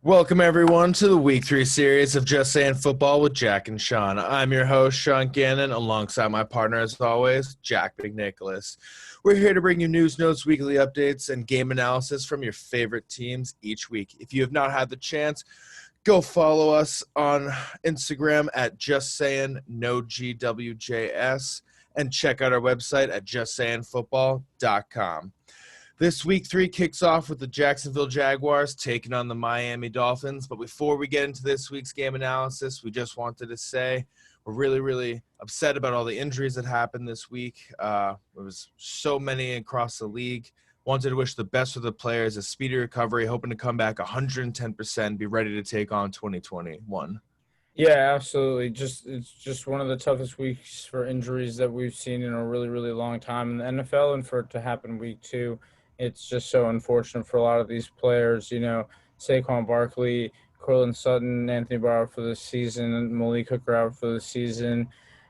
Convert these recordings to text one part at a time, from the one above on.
Welcome, everyone, to the Week 3 series of Just Saying Football with Jack and Sean. I'm your host, Sean Gannon, alongside my partner, as always, Jack McNicholas. We're here to bring you news, notes, weekly updates, and game analysis from your favorite teams each week. If you have not had the chance, go follow us on Instagram at JustSayingNoGWJS and check out our website at JustSayingFootball.com. This week 3 kicks off with the Jacksonville Jaguars taking on the Miami Dolphins. But before we get into this week's game analysis, we just wanted to say we're really upset about all the injuries that happened this week. There was so many across the league. Wanted to wish the best for the players, a speedy recovery, hoping to come back 110%, be ready to take on 2021. Yeah, absolutely. It's just one of the toughest weeks for injuries that we've seen in a really long time in the NFL, and for it to happen week 2, it's just so unfortunate for a lot of these players. Saquon Barkley, Cortland Sutton, Anthony Barr for the season, and Malik Hooker out for the season.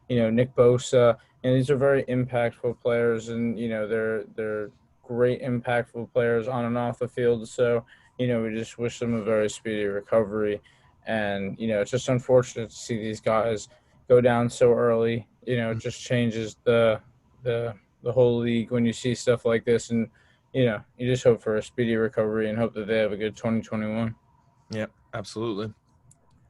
Nick Bosa, and these are very impactful players, and they're great impactful players on and off the field. So we just wish them a very speedy recovery. And, it's just unfortunate to see these guys go down so early. It just changes the whole league when you see stuff like this. And, you just hope for a speedy recovery and hope that they have a good 2021. Yep, absolutely.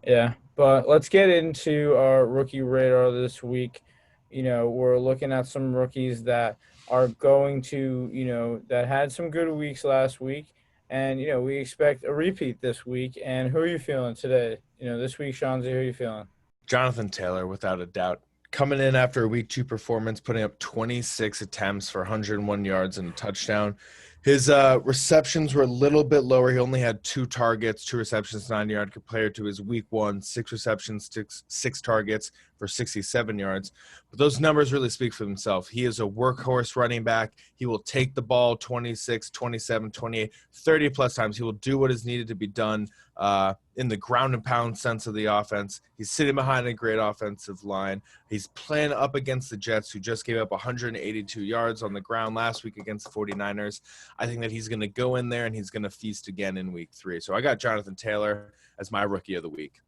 Yeah, but let's get into our rookie radar this week. We're looking at some rookies that are going to, that had some good weeks last week. And, we expect a repeat this week. And who are you feeling today? This week, Shanzi, who are you feeling? Jonathan Taylor, without a doubt. Coming in after a week 2 performance, putting up 26 attempts for 101 yards and a touchdown. His receptions were a little bit lower. He only had 2 targets, 2 receptions, 9 yards, compared to his week 1, 6 receptions, 6 targets for 67 yards. But those numbers really speak for themselves. He is a workhorse running back. He will take the ball 26, 27, 28, 30 plus times. He will do what is needed to be done in the ground and pound sense of the offense. He's sitting behind a great offensive line. He's playing up against the Jets, who just gave up 182 yards on the ground last week against the 49ers. I think that he's going to go in there and he's going to feast again in week 3. So I got Jonathan Taylor as my rookie of the week.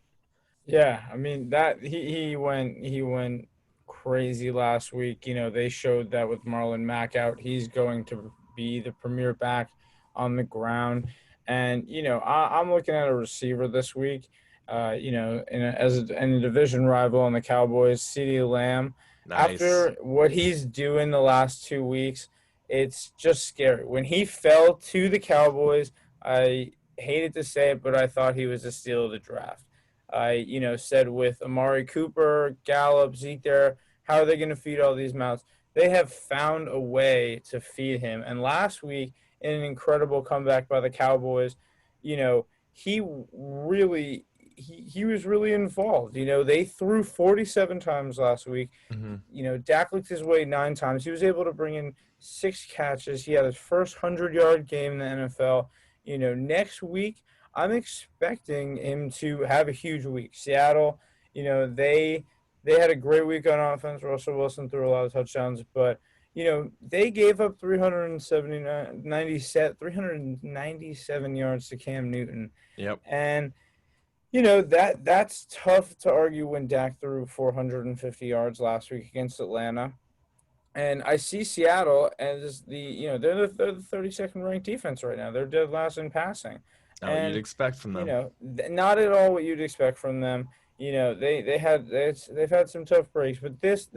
Yeah, I mean that he went crazy last week. They showed that with Marlon Mack out, he's going to be the premier back on the ground. And I'm looking at a receiver this week. In a division rival on the Cowboys, CeeDee Lamb. Nice. After what he's doing the last 2 weeks, it's just scary. When he fell to the Cowboys, I hated to say it, but I thought he was a steal of the draft. I said with Amari Cooper, Gallup, Zeke there, how are they going to feed all these mouths? They have found a way to feed him. And last week, in an incredible comeback by the Cowboys, he was really involved. They threw 47 times last week. Mm-hmm. Dak looked his way 9 times. He was able to bring in 6 catches. He had his first 100-yard game in the NFL. Next week, I'm expecting him to have a huge week. Seattle, they had a great week on offense. Russell Wilson threw a lot of touchdowns, but they gave up 397 yards to Cam Newton. Yep. And that's tough to argue when Dak threw 450 yards last week against Atlanta. And I see Seattle as they're the 32nd ranked defense right now. They're dead last in passing. What you'd expect from them. Not at all what you'd expect from them. They've had some tough breaks, but this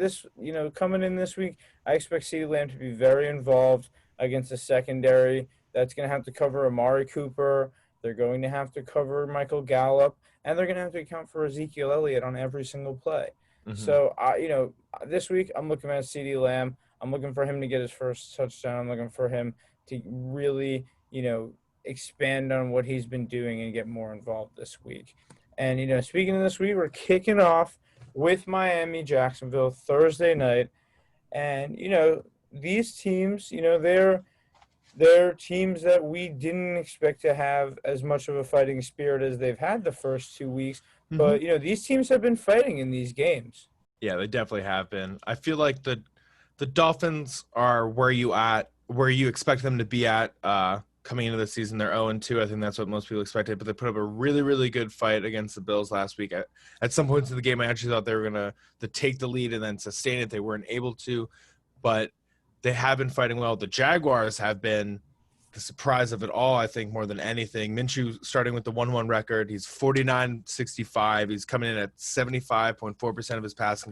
coming in this week, I expect CeeDee Lamb to be very involved against a secondary that's going to have to cover Amari Cooper. They're going to have to cover Michael Gallup, and they're going to have to account for Ezekiel Elliott on every single play. Mm-hmm. So, this week I'm looking at CeeDee Lamb. I'm looking for him to get his first touchdown. I'm looking for him to really, expand on what he's been doing and get more involved this week. And, speaking of this week, we're kicking off with Miami, Jacksonville, Thursday night. And, these teams, they're teams that we didn't expect to have as much of a fighting spirit as they've had the first 2 weeks. Mm-hmm. But, these teams have been fighting in these games. Yeah, they definitely have been. I feel like the Dolphins are where you expect them to be at coming into the season. They're 0-2. I think that's what most people expected, but they put up a really, really good fight against the Bills last week. At some points in the game, I actually thought they were going to take the lead and then sustain it. They weren't able to, but they have been fighting well. The Jaguars have been the surprise of it all, I think, more than anything. Minshew starting with the 1-1 record. He's 49-65. He's coming in at 75.4% of his pass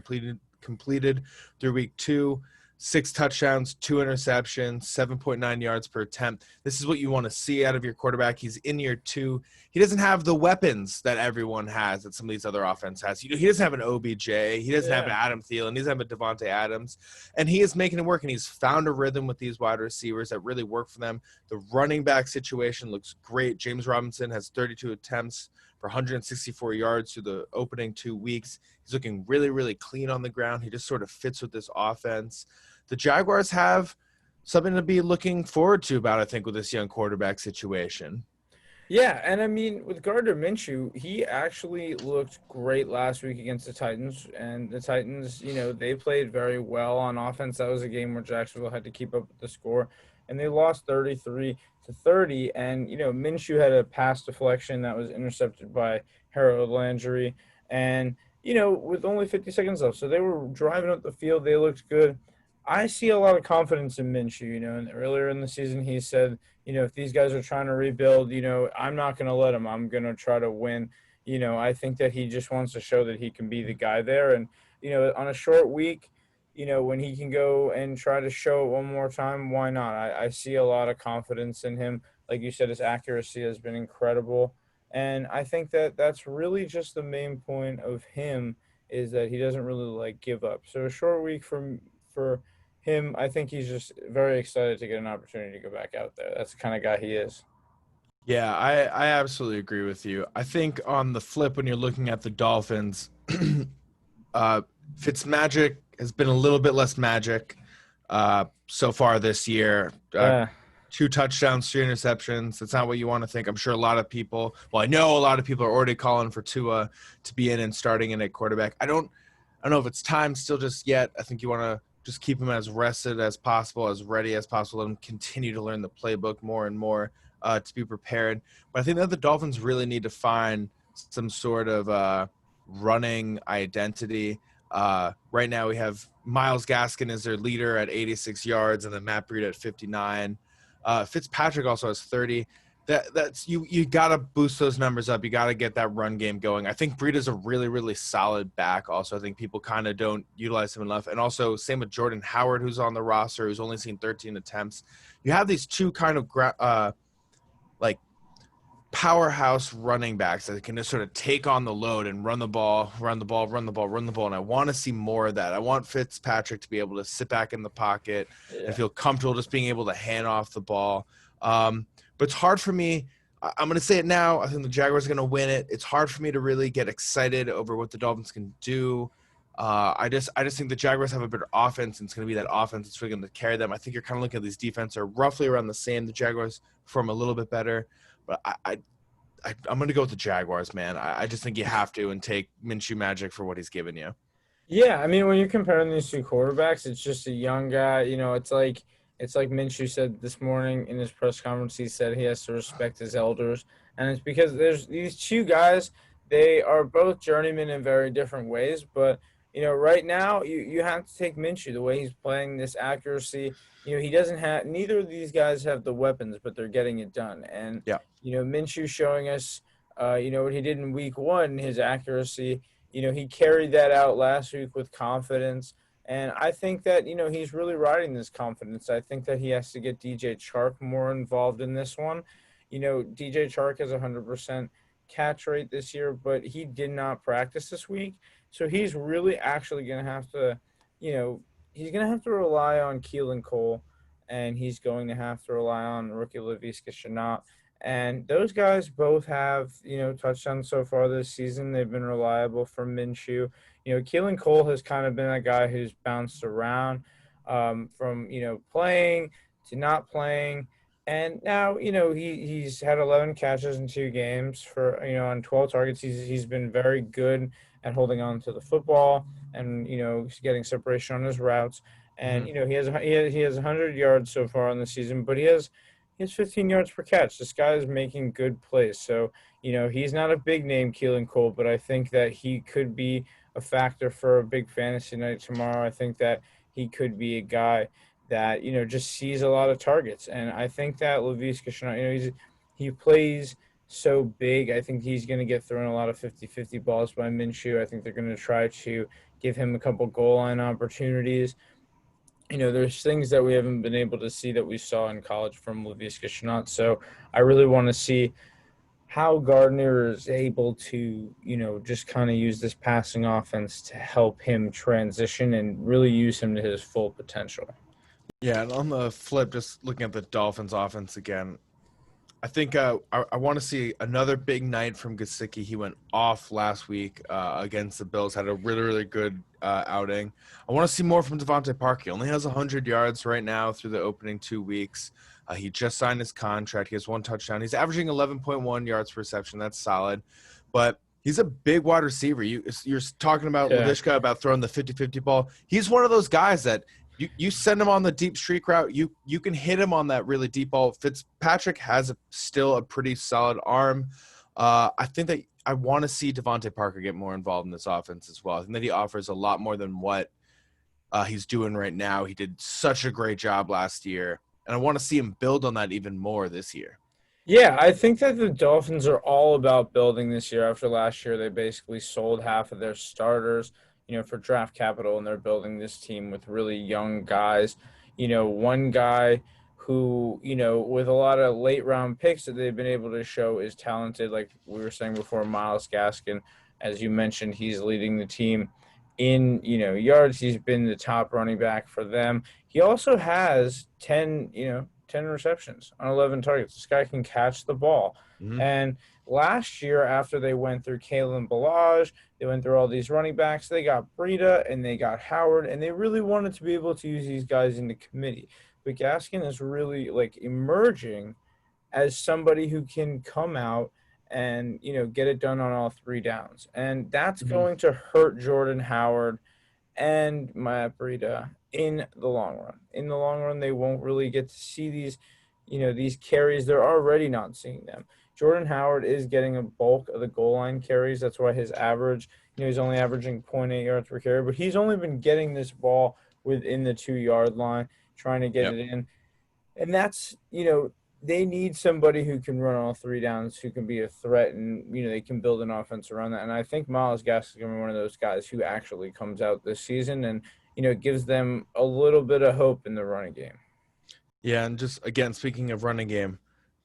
completed through week 2. 6 touchdowns, 2 interceptions, 7.9 yards per attempt. This is what you want to see out of your quarterback. He's in year 2. He doesn't have the weapons that everyone has, that some of these other offense has. He doesn't have an OBJ. He doesn't have an Adam Thielen. He doesn't have a Devontae Adams. And he is making it work, and he's found a rhythm with these wide receivers that really work for them. The running back situation looks great. James Robinson has 32 attempts for 164 yards through the opening 2 weeks. He's looking really, really clean on the ground. He just sort of fits with this offense. The Jaguars have something to be looking forward to about, I think, with this young quarterback situation. Yeah, and I mean, with Gardner Minshew, he actually looked great last week against the Titans. And the Titans, they played very well on offense. That was a game where Jacksonville had to keep up with the score. And they lost 33-30. And, Minshew had a pass deflection that was intercepted by Harold Landry. And, with only 50 seconds left. So they were driving up the field. They looked good. I see a lot of confidence in Minshew, and earlier in the season he said, if these guys are trying to rebuild, I'm not going to let them. I'm going to try to win. I think that he just wants to show that he can be the guy there. And, on a short week, when he can go and try to show it one more time, why not? I see a lot of confidence in him. Like you said, his accuracy has been incredible. And I think that that's really just the main point of him, is that he doesn't really give up. So a short week for him, I think he's just very excited to get an opportunity to go back out there. That's the kind of guy he is. Yeah, I absolutely agree with you. I think on the flip, when you're looking at the Dolphins, Fitzmagic has been a little bit less magic so far this year. 2 touchdowns, 3 interceptions. That's not what you want to think. I'm sure a lot of people, I know a lot of people are already calling for Tua to be in and starting in at quarterback. I don't know if it's time still just yet. I think you want to just keep him as rested as possible, as ready as possible, and continue to learn the playbook more and more to be prepared. But I think that the Dolphins really need to find some sort of running identity. Right now we have Myles Gaskin as their leader at 86 yards, and then Matt Breida at 59. Fitzpatrick also has 30. That's you got to boost those numbers up. You got to get that run game going. I think Breida's a really, really solid back. Also, I think people kind of don't utilize him enough. And also, same with Jordan Howard, who's on the roster, who's only seen 13 attempts. You have these two kind of powerhouse running backs that can just sort of take on the load and run the ball. And I want to see more of that. I want Fitzpatrick to be able to sit back in the pocket and feel comfortable just being able to hand off the ball. But it's hard for me. I'm going to say it now. I think the Jaguars are going to win it. It's hard for me to really get excited over what the Dolphins can do. I just think the Jaguars have a better offense, and it's going to be that offense that's really going to carry them. I think you're kind of looking at these defenses are roughly around the same. The Jaguars perform a little bit better, but I'm going to go with the Jaguars, man. I just think you have to and take Minshew magic for what he's given you. Yeah, I mean, when you're comparing these two quarterbacks, it's just a young guy. It's like Minshew said this morning in his press conference. He said he has to respect his elders. And it's because there's these two guys. They are both journeymen in very different ways. But, right now you have to take Minshew, the way he's playing, this accuracy. He doesn't have – neither of these guys have the weapons, but they're getting it done. And, Minshew showing us, what he did in week 1, his accuracy. He carried that out last week with confidence. And I think that, he's really riding this confidence. I think that he has to get DJ Chark more involved in this one. DJ Chark has 100% catch rate this year, but he did not practice this week. So he's really actually going to have to, he's going to have to rely on Keelan Cole, and he's going to have to rely on rookie Laviska Shenault. And those guys both have, touchdowns so far this season. They've been reliable for Minshew. Keelan Cole has kind of been a guy who's bounced around from, playing to not playing. And now, he's had 11 catches in 2 games for, on 12 targets. He's been very good at holding on to the football and, getting separation on his routes. And, he has 100 yards so far in the season, but he has He has 15 yards per catch. This guy is making good plays. So, he's not a big name, Keelan Cole, but I think that he could be a factor for a big fantasy night tomorrow. I think that he could be a guy that, just sees a lot of targets. And I think that Laviska Shenault, he plays so big. I think he's going to get thrown a lot of 50-50 balls by Minshew. I think they're going to try to give him a couple goal line opportunities. There's things that we haven't been able to see that we saw in college from Laviska Shenault. So I really want to see how Gardner is able to, just kind of use this passing offense to help him transition and really use him to his full potential. Yeah, and on the flip, just looking at the Dolphins offense again, I think I want to see another big night from Gesicki. He went off last week against the Bills, had a really, really good outing. I want to see more from Devontae Parker. He only has 100 yards right now through the opening 2 weeks. He just signed his contract. He has 1 touchdown. He's averaging 11.1 yards per reception. That's solid. But he's a big wide receiver. You're talking about Laviska, about throwing the 50-50 ball. He's one of those guys that you send him on the deep streak route, you can hit him on that really deep ball. Fitzpatrick has still a pretty solid arm. I think that I want to see Devontae Parker get more involved in this offense as well. I think that he offers a lot more than what he's doing right now. He did such a great job last year, and I want to see him build on that even more this year. Yeah, I think that the Dolphins are all about building this year. After last year, they basically sold half of their starters, for draft capital, and they're building this team with really young guys. One guy who, with a lot of late round picks that they've been able to show is talented. Like we were saying before, Myles Gaskin, as you mentioned, he's leading the team in, yards. He's been the top running back for them. He also has 10 receptions on 11 targets. This guy can catch the ball. Mm-hmm. And last year, after they went through Kalen Ballage, they went through all these running backs, they got Breida and they got Howard, and they really wanted to be able to use these guys in the committee. But Gaskin is really emerging as somebody who can come out and, get it done on all 3 downs. And that's going to hurt Jordan Howard and Matt Breida in the long run. In the long run, they won't really get to see these carries. They're already not seeing them. Jordan Howard is getting a bulk of the goal line carries. That's why his average, he's only averaging 0.8 yards per carry, but he's only been getting this ball within the 2-yard line, trying to get it in. And that's, they need somebody who can run all 3 downs, who can be a threat, and they can build an offense around that. And I think Myles Gaskin is going to be one of those guys who actually comes out this season and gives them a little bit of hope in the running game. Yeah, and just again, speaking of running game,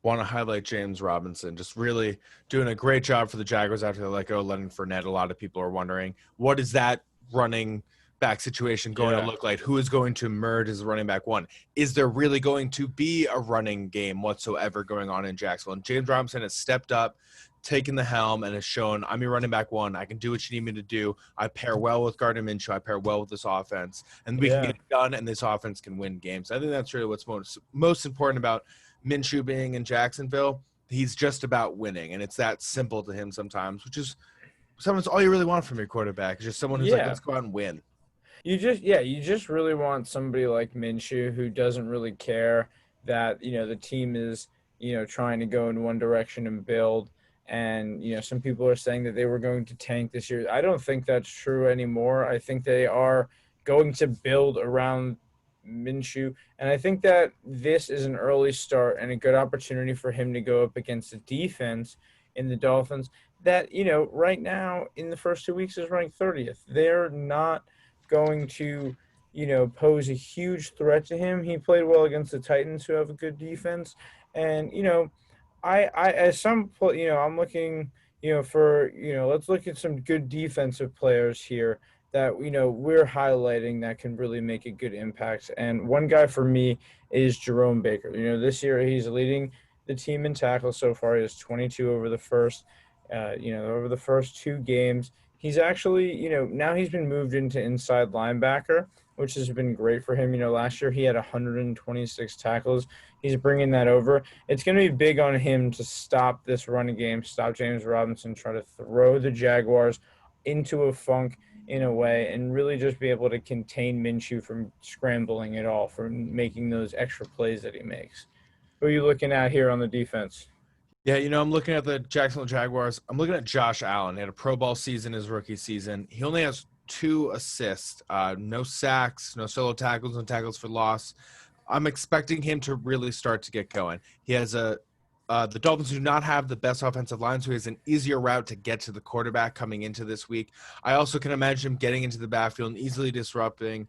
want to highlight James Robinson, just really doing a great job for the Jaguars after they let go of Leonard Fournette. A lot of people are wondering, what is that running back situation going to look like? Who is going to emerge as running back 1? Is there really going to be a running game whatsoever going on in Jacksonville? And James Robinson has stepped up, taken the helm, and has shown, I'm your running back 1. I can do what you need me to do. I pair well with Gardner Minshew. I pair well with this offense. And we can get it done, and this offense can win games. I think that's really what's most important about Minshew being in Jacksonville. He's just about winning, and it's that simple to him sometimes, which is sometimes all you really want from your quarterback is just someone who's like, let's go out and win. You just really want somebody like Minshew who doesn't really care that, the team is, trying to go in one direction and build. And, some people are saying that they were going to tank this year. I don't think that's true anymore. I think they are going to build around Minshew. And I think that this is an early start and a good opportunity for him to go up against the defense in the Dolphins that, right now in the first 2 weeks is ranked 30th. They're not going to, pose a huge threat to him. He played well against the Titans, who have a good defense. And, I'm looking, for, let's look at some good defensive players here that, we're highlighting that can really make a good impact. And one guy for me is Jerome Baker. This year he's leading the team in tackles so far. He has 22 over the first 2 games. He's actually, now he's been moved into inside linebacker, which has been great for him. Last year he had 126 tackles. He's bringing that over. It's going to be big on him to stop this running game, stop James Robinson, try to throw the Jaguars into a funk in a way, and really just be able to contain Minshew from scrambling at all, from making those extra plays that he makes. Who are you looking at here on the defense? Yeah, I'm looking at the Jacksonville Jaguars. I'm looking at Josh Allen. He had a Pro Bowl season his rookie season. He only has 2 assists, no sacks, no solo tackles, no tackles for loss. I'm expecting him to really start to get going. He has the Dolphins do not have the best offensive line, so he has an easier route to get to the quarterback coming into this week. I also can imagine him getting into the backfield and easily disrupting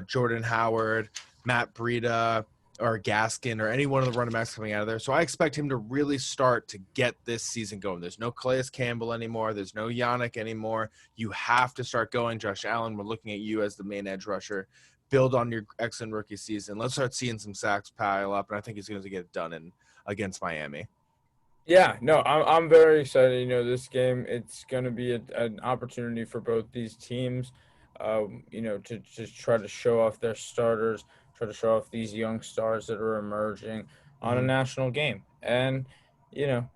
Jordan Howard, Matt Breida, or Gaskin, or any one of the running backs coming out of there. So I expect him to really start to get this season going. There's no Calais Campbell anymore. There's no Yannick anymore. You have to start going. Josh Allen, we're looking at you as the main edge rusher. Build on your excellent rookie season. Let's start seeing some sacks pile up, and I think he's going to get it done against Miami. Yeah, no, I'm very excited. This game, it's going to be an opportunity for both these teams, to just try to show off their starters, try to show off these young stars that are emerging on a national game. And,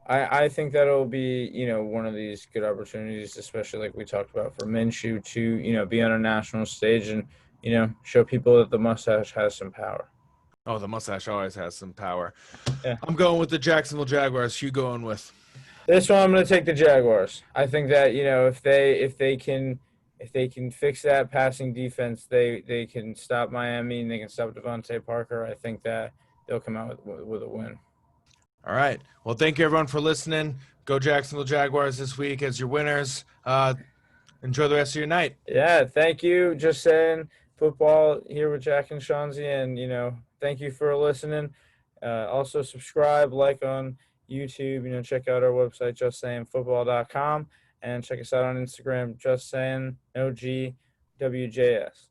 I think that'll be, one of these good opportunities, especially like we talked about for Minshew to, be on a national stage and, show people that the mustache has some power. Oh, the mustache always has some power. Yeah. I'm going with the Jacksonville Jaguars. Who you going with? This one, I'm going to take the Jaguars. I think that if they can fix that passing defense, they can stop Miami and they can stop Devontae Parker. I think that they'll come out with a win. All right. Well, thank you everyone for listening. Go Jacksonville Jaguars this week as your winners. Enjoy the rest of your night. Yeah, thank you. Just saying football here with Jack and Shanzi, and thank you for listening. Also subscribe, like on YouTube. Check out our website, justsayingfootball.com, and check us out on Instagram, justsayingogwjs.